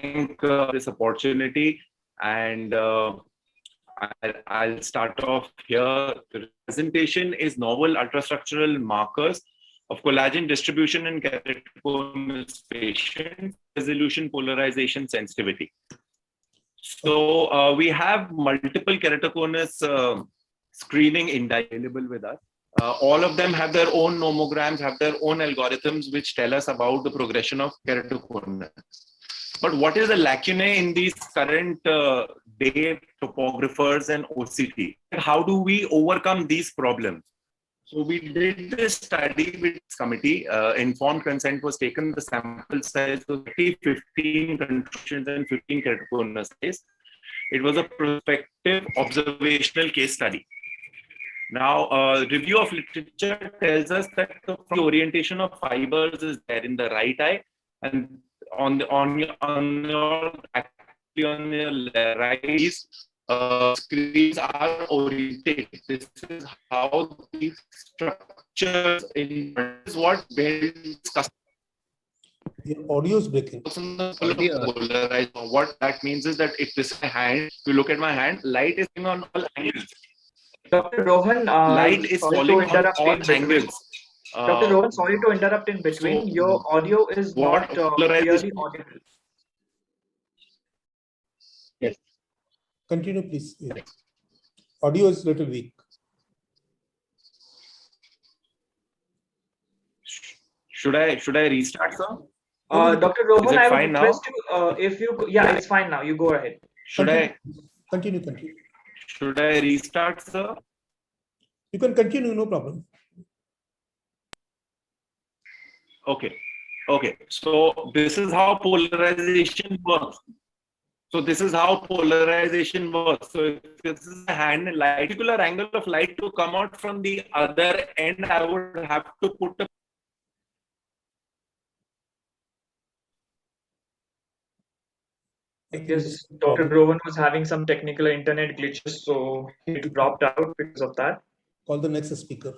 thank this opportunity, and I'll start off here. The presentation is novel ultrastructural markers of collagen distribution in keratoconus patients, resolution, polarization, sensitivity. So we have multiple keratoconus screening indices available with us. All of them have their own nomograms, have their own algorithms which tell us about the progression of keratoconus. But what is the lacunae in these current day topographers and OCT? How do we overcome these problems? So we did this study with this committee. Informed consent was taken. The sample size was 15 contributions and 15 keratoconus days. It was a prospective observational case study. Now, review of literature tells us that the orientation of fibers is there in the right eye, and on your right screens are oriented. This is how these structures in is what builds custom. Your audio is breaking. Polarized. What that means is that if this is my hand, if you look at my hand, light is on all angles. Dr. Rohan, light is falling on all angles. Dr. Rohan, sorry to interrupt in between. So your audio is not clearly audible. Yes. Continue, please. Yeah. Audio is a little weak. Should I restart, sir? Dr. Rohan, I would request you, if you, yeah, it's fine now. You go ahead. Continue. Should I restart, sir? You can continue, no problem. Okay. So this is how polarization works. So if this is a hand, a particular angle of light to come out from the other end, I would have to put a I guess Dr. Rohan was having some technical internet glitches, so he dropped out because of that. Call the next speaker.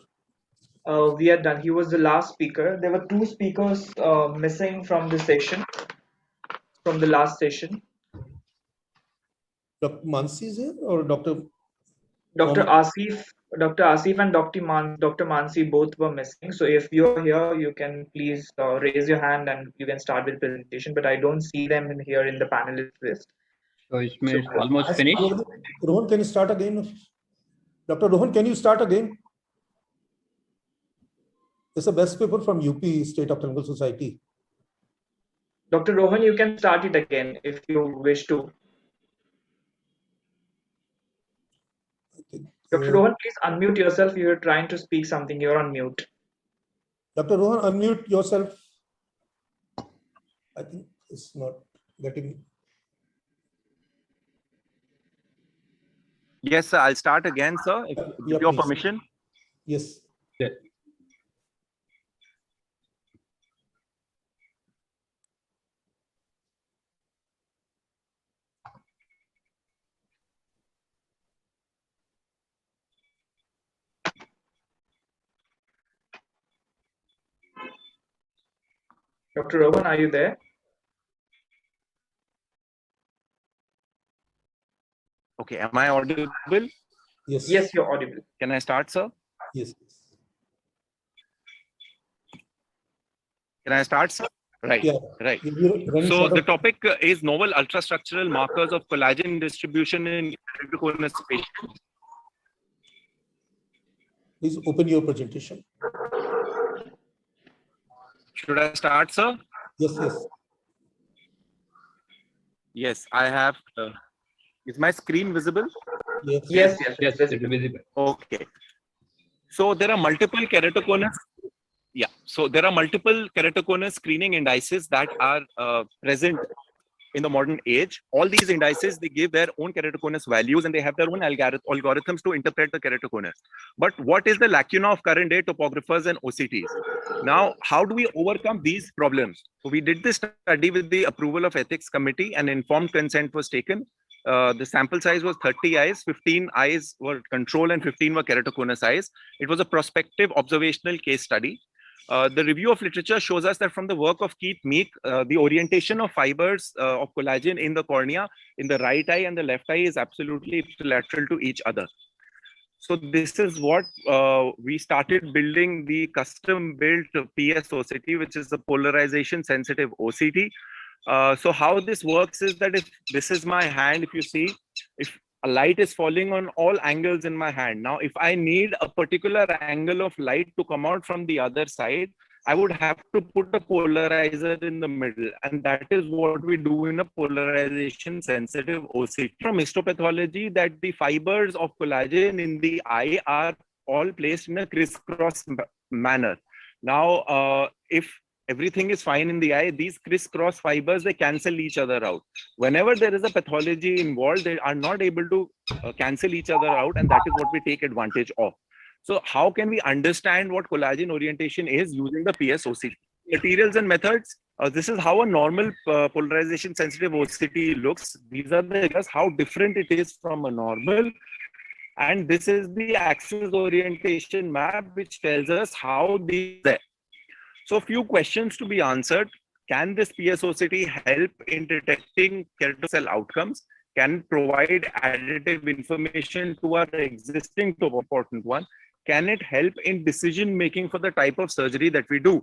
We are done. He was the last speaker. There were two speakers missing from the session, from the last session. Dr. Mansi is here or Dr. Asif and Dr. Mansi both were missing. So if you're here, you can please raise your hand and you can start with the presentation. But I don't see them here in the panelist list. So it's almost finished. Rohan, can you start again? Dr. Rohan, can you start again? It's a best paper from UP State Ophthalmical Society. Dr. Rohan, you can start it again if you wish to. Dr. Rohan, please unmute yourself. You're trying to speak something. You're on mute. Dr. Rohan, unmute yourself. I think it's not getting. Yes, sir. I'll start again, sir. With your permission. Yes. Yeah. Dr. Rohan, are you there? Okay, am I audible? Yes. Yes, you're audible. Can I start, sir? Yes. Can I start, sir? Right. Yeah. Right. So the topic is novel ultrastructural markers of collagen distribution in keratoconus patients. Please open your presentation. Should I start, sir? Yes. Yes, I have. Is my screen visible? Yes, it's visible. Okay. So there are multiple keratoconus. Yeah. So there are multiple keratoconus screening indices that are present in the modern age. All these indices, they give their own keratoconus values and they have their own algorithms to interpret the keratoconus. But what is the lacuna of current day topographers and OCTs? Now, how do we overcome these problems? So we did this study with the approval of ethics committee and informed consent was taken. The sample size was 30 eyes, 15 eyes were control and 15 were keratoconus eyes. It was a prospective observational case study. The review of literature shows us that from the work of Keith Meek, the orientation of fibers of collagen in the cornea, in the right eye and the left eye is absolutely lateral to each other. So this is what we started building the custom-built PSOCT, which is the polarization sensitive OCT. So how this works is that if this is my hand, if you see, if a light is falling on all angles in my hand. Now, if I need a particular angle of light to come out from the other side, I would have to put a polarizer in the middle. And that is what we do in a polarization sensitive OCT. From histopathology, that the fibers of collagen in the eye are all placed in a crisscross manner. Now, if everything is fine in the eye, these crisscross fibers, they cancel each other out. Whenever there is a pathology involved, they are not able to cancel each other out, and that is what we take advantage of. So how can we understand what collagen orientation is using the PSOCT? Materials and methods. This is how a normal polarization sensitive OCT looks. These are the areas, how different it is from a normal. And this is the axis orientation map, which tells us how these are. So a few questions to be answered. Can this PSOCT help in detecting keratocell outcomes? Can it provide additive information to our existing important one? Can it help in decision making for the type of surgery that we do?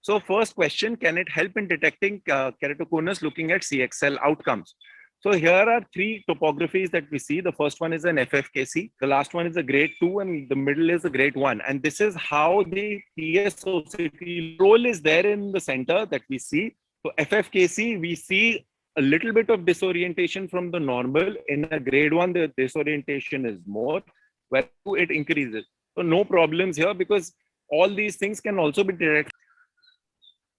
So first question, can it help in detecting keratoconus looking at CXL outcomes? So here are three topographies that we see. The first one is an FFKC. The last one is a grade 2 and the middle is a grade 1. And this is how the PSOCT role is there in the center that we see. So FFKC, we see a little bit of disorientation from the normal. In a grade 1, the disorientation is more, where it increases. So no problems here because all these things can also be detected.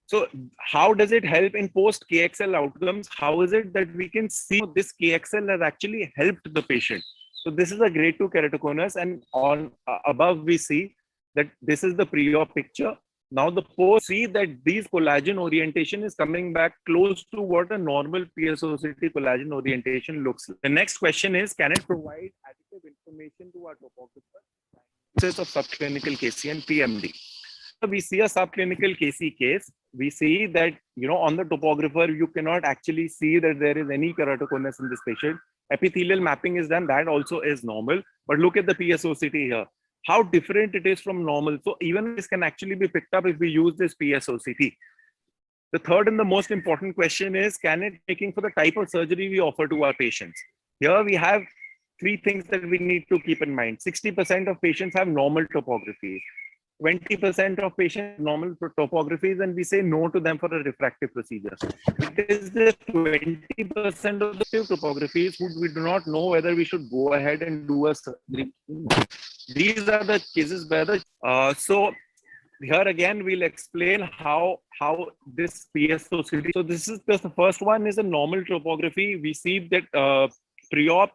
So how does it help in post KXL outcomes? How is it that we can see this KXL has actually helped the patient? So this is a grade 2 keratoconus, and on above we see that this is the pre-op picture. Now the post, see that these collagen orientation is coming back close to what a normal PSOCT collagen orientation looks like. The next question is, can it provide additive information to our topographer of subclinical KC and PMD? We see a subclinical KC case. We see that, on the topographer, you cannot actually see that there is any keratoconus in this patient. Epithelial mapping is done. That also is normal. But look at the PSOCT here. How different it is from normal. So even this can actually be picked up if we use this PSOCT. The third and the most important question is, can it making for the type of surgery we offer to our patients? Here we have three things that we need to keep in mind. 60% of patients have normal topographies. 20% of patients normal topographies, and we say no to them for a refractive procedure. It is the 20% of the topographies who we do not know whether we should go ahead and do a surgery. These are the cases where so here again we'll explain how this PSOCT. So this is just the first one is a normal topography. We see that pre-op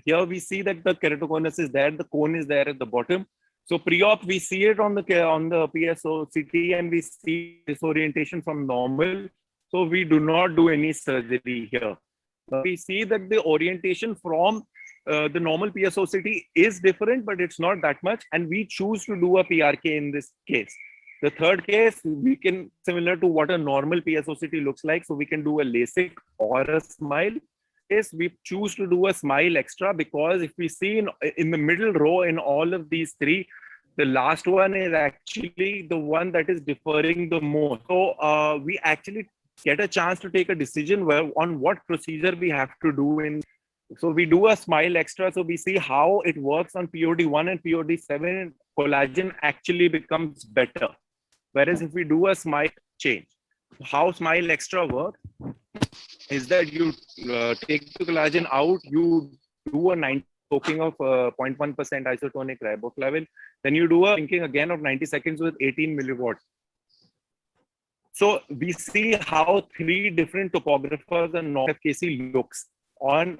here we see that the keratoconus is there, the cone is there at the bottom. So pre-op, we see it on the PSOCT and we see disorientation from normal. So we do not do any surgery here. We see that the orientation from the normal PSOCT is different, but it's not that much. And we choose to do a PRK in this case. The third case, we can, similar to what a normal PSOCT looks like. So we can do a LASIK or a SMILE. We choose to do a SMILE extra because if we see in the middle row in all of these three, the last one is actually the one that is differing the most. So we actually get a chance to take a decision on what procedure we have to do. So we do a SMILE extra. So we see how it works on POD1 and POD7. Collagen actually becomes better. Whereas if we do a SMILE change, how SMILE extra works is that you take the collagen out, you do a 90 soaking of 0.1% isotonic riboflavin, then you do a thinking again of 90 seconds with 18 milliwatts. So we see how three different topographers and FKC looks on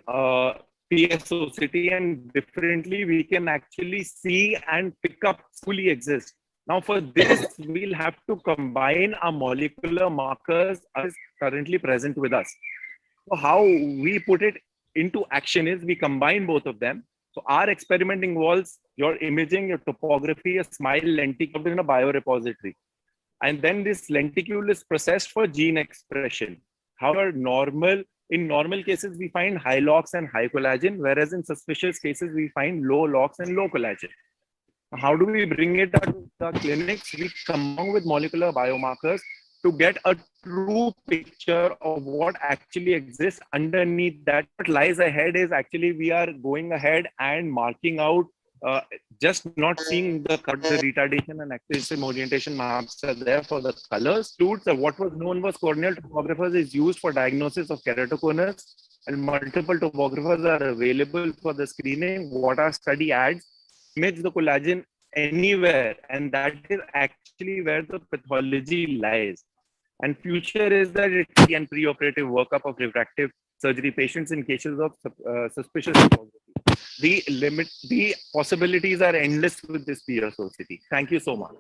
PSOCT, and differently we can actually see and pick up fully exist. Now for this, we'll have to combine our molecular markers as currently present with us. So how we put it into action is we combine both of them. So our experiment involves your imaging, your topography, a SMILE lenticle in a biorepository. And then this lenticule is processed for gene expression. However, in normal cases, we find high LOX and high collagen, whereas in suspicious cases, we find low LOX and low collagen. How do we bring it out to the clinics? We come along with molecular biomarkers to get a true picture of what actually exists underneath that. What lies ahead is actually we are going ahead and marking out, just not seeing the retardation and activation orientation marks are there for the colors. What was known was corneal tomographers is used for diagnosis of keratoconus, and multiple tomographers are available for the screening. What our study adds, image the collagen anywhere, and that is actually where the pathology lies. And future is that it can preoperative workup of refractive surgery patients in cases of suspicious topography. The possibilities are endless with this PSOCT. Thank you so much.